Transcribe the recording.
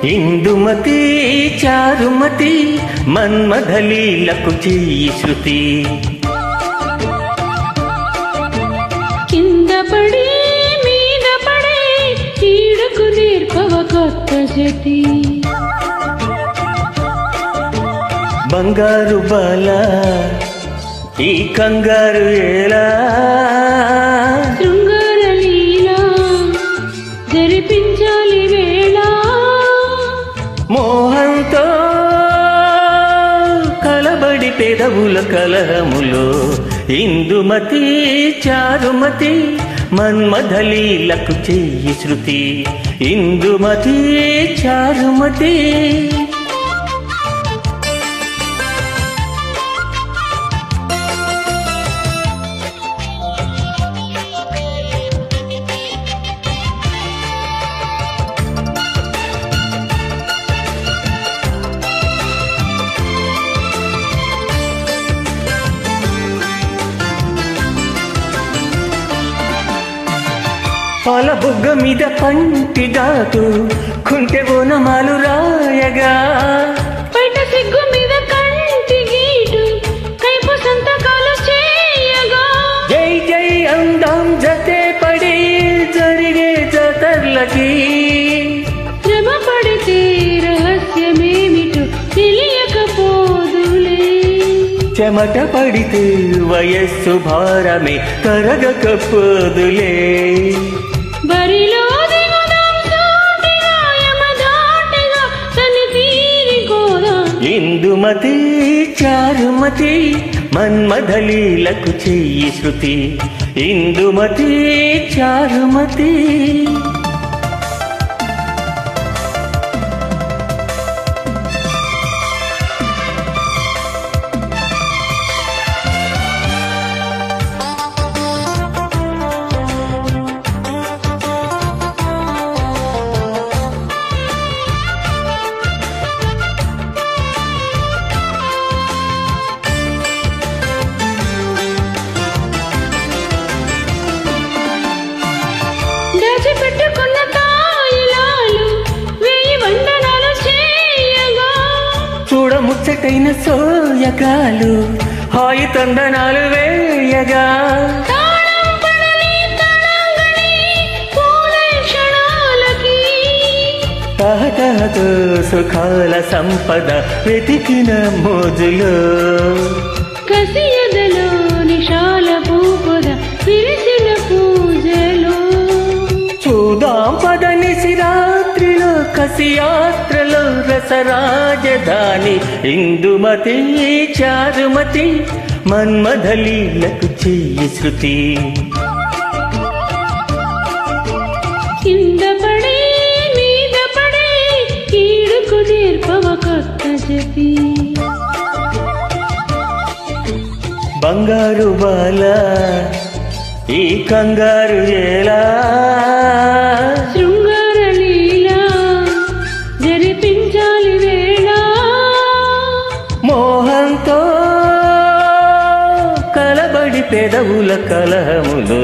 ఇందుమతి చారుమతి మన్మథలీలకు చెయ్యి శృతి కింద పడి మీద పడే కీడుకు నేర్పవ కొత్త జతి బంగారు బాల ఈ కంగారు ఎలా శృంగార లీలా జరిపించాలి వేళ మోహంతో కలబడి పెదవుల కలహములో ఇందుమతి చారుమతి మన్మథలీలకు చెయ్యి శృతి ఇందుమతి చారుమతి పాల బుగ్గ మీద పంటిగాటు కుంటె ఓనమాలు రాయగా బయట సిగ్గు మీద కంటి గీటు కైపు సంతకాలు చేయగా జై జై అందం జతే పడి జరిగే జతర్లకి శ్రమ పడితే రహస్యమేమిటో తెలియకపోదులే చెమట పడితే వయస్సు భారమే కరగకపోదులే బరిలో దిగుదాం సూటిగా యమధాటిగా తని తీరికోదాం ఇందుమతి చారుమతి మన్మథలీలకు చెయ్యి శృతి ఇందుమతి చారుమతి దాచిపెట్టుకున్న తాయిలాలు వేయి వందనాలు చేయగా చూడముచ్చటైన సోయగాలు హాయి తందనాలు వేయగా తాళం పడని తళంగని పూలై క్షణాలకి తహతహతో సుఖాల సంపద వెతికిన మోజులో కసియదలో నిశాల పూపద విరిసిన పూజలో చూదాం పదని శిరాత్రిలో కసియాత్రలో రసరాజధాని ఇందుమతి చారుమతి మన్మథలీలకు చెయ్యి శృతి కింద పడి మీద పడి కీడుకు నేర్పవ కొత్త జతి బంగారు బాల ఈ కంగారు ఎలా శృంగార లీలా జరిపించాలి వేళ మోహంతో కలబడి పెదవుల కలహములో